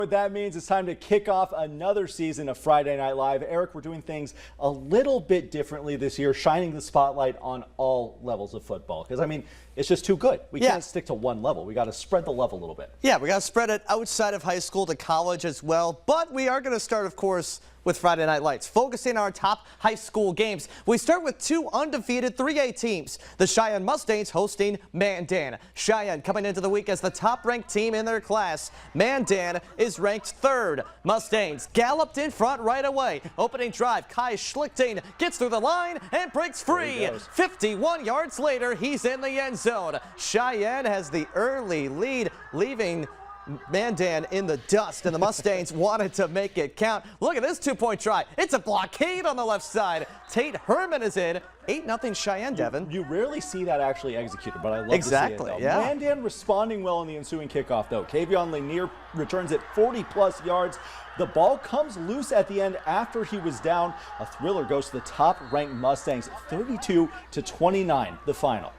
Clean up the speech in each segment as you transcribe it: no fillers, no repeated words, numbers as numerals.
What that means it's time to kick off another season of Friday Night Live. Eric, we're doing things a little bit differently this year, shining the spotlight on all levels of football. Because, I mean, it's just too good. We can't stick to one level. We got to spread the love a little bit. Yeah, we got to spread it outside of high school to college as well. But we are going to start, of course, with Friday Night Lights, focusing on our top high school games. We start with two undefeated 3A teams. The Cheyenne Mustangs hosting Mandan. Cheyenne coming into the week as the top-ranked team in their class. Mandan is ranked third. Mustangs galloped in front right away. Opening drive, Kai Schlichting gets through the line and breaks free. 51 yards later, he's in the end zone. Cheyenne has the early lead, leaving Mandan in the dust, and the Mustangs wanted to make it count. Look at this two-point try. It's a blockade on the left side. Tate Herman is in. 8-0 Cheyenne, Devin. You rarely see that actually executed, but I love to see it, though. Yeah. Mandan responding well in the ensuing kickoff, though. KVLY returns it 40-plus yards. The ball comes loose at the end after he was down. A thriller goes to the top-ranked Mustangs, 32-29, the final.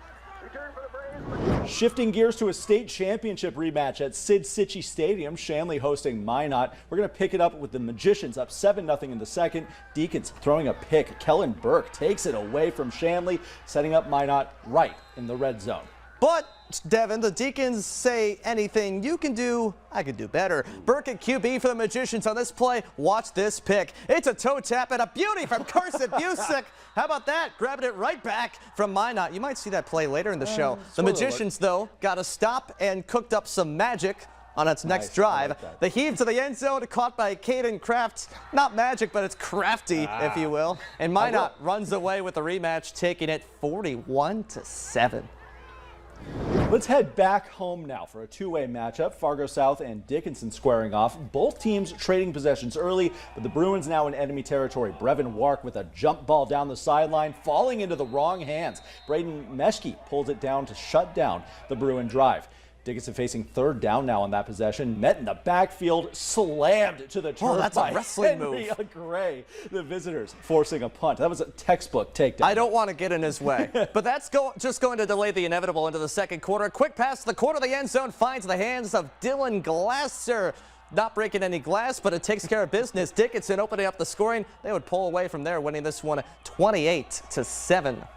Shifting gears to a state championship rematch at Sid Cichy Stadium, Shanley hosting Minot. We're going to pick it up with the Magicians up 7-0 in the second. Deacons throwing a pick. Kellen Burke takes it away from Shanley, setting up Minot right in the red zone. But, Devin, the Deacons say anything you can do, I can do better. Burke at QB for the Magicians on this play. Watch this pick. It's a toe tap and a beauty from Carson Busick. How about that? Grabbing it right back from Minot. You might see that play later in the show. The Magicians, though, got to stop and cooked up some magic on its next drive. Like the heave to the end zone, caught by Caden Kraft. Not magic, but it's crafty, if you will. And Minot runs away with the rematch, taking it 41-7. Let's head back home now for a two-way matchup. Fargo South and Dickinson squaring off. Both teams trading possessions early, but the Bruins now in enemy territory. Brevin Wark with a jump ball down the sideline, falling into the wrong hands. Braden Meschke pulls it down to shut down the Bruin drive. Dickinson facing third down now on that possession. Met in the backfield, slammed to the turf that's by a wrestling Henry move. Gray. The visitors forcing a punt. That was a textbook takedown. I don't want to get in his way, but that's just going to delay the inevitable into the second quarter. Quick pass to the corner of the end zone finds the hands of Dylan Glasser. Not breaking any glass, but it takes care of business. Dickinson opening up the scoring. They would pull away from there, winning this one 28-7.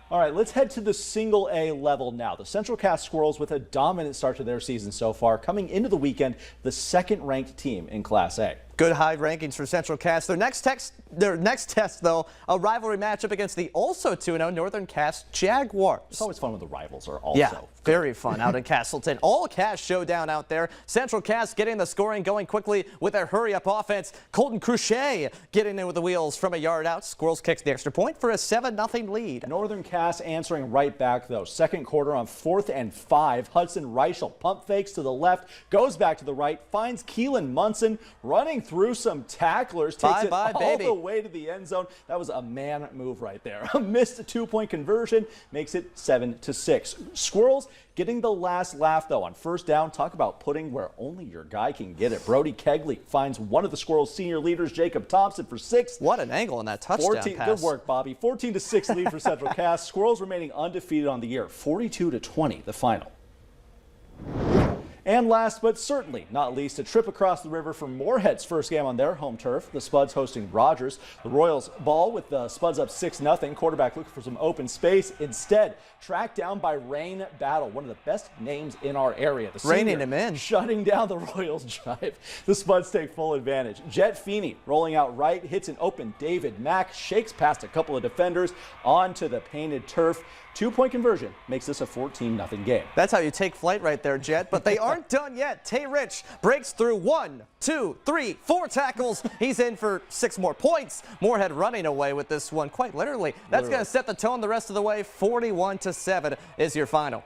All right, let's head to the single A level now. The Central Cass Squirrels with a dominant start to their season so far, coming into the weekend, the second-ranked team in Class A. Good high rankings for Central Cass. Their next test, though, a rivalry matchup against the also 2-0 Northern Cass Jaguars. It's always fun when the rivals are also. Yeah, very fun out in Castleton. All Cass showdown out there. Central Cass getting the scoring going quickly with their hurry-up offense. Colton Cruchet getting in with the wheels from a yard out. Squirrels kicks the extra point for a 7-0 lead. Northern Cass answering right back, though. Second quarter on 4th and 5. Hudson Reichel pump fakes to the left, goes back to the right, finds Keelan Munson running through some tacklers, takes it all the way to the end zone. That was a man move right there. A missed two-point conversion makes it 7-6. Squirrels getting the last laugh, though, on first down. Talk about putting where only your guy can get it. Brody Kegley finds one of the Squirrels' senior leaders, Jacob Thompson, for 6. What an angle on that touchdown pass. Good work, Bobby. 14-6 lead for Central Cass. Squirrels remaining undefeated on the year. 42-20, the final. And last but certainly not least, a trip across the river for Moorhead's first game on their home turf. The Spuds hosting Rogers. The Royals ball with the Spuds up 6-0. Quarterback looking for some open space. Instead, tracked down by Rain Battle, one of the best names in our area. The reining him in. Shutting down the Royals drive. The Spuds take full advantage. Jet Feeney rolling out right, hits an open David Mack, shakes past a couple of defenders onto the painted turf. Two-point conversion makes this a 14-0 game. That's how you take flight right there, Jet. But they aren't done yet. Tay Rich breaks through 1, 2, 3, 4 tackles. He's in for 6 more points. Moorhead running away with this one, quite literally. That's going to set the tone the rest of the way. 41-7 is your final.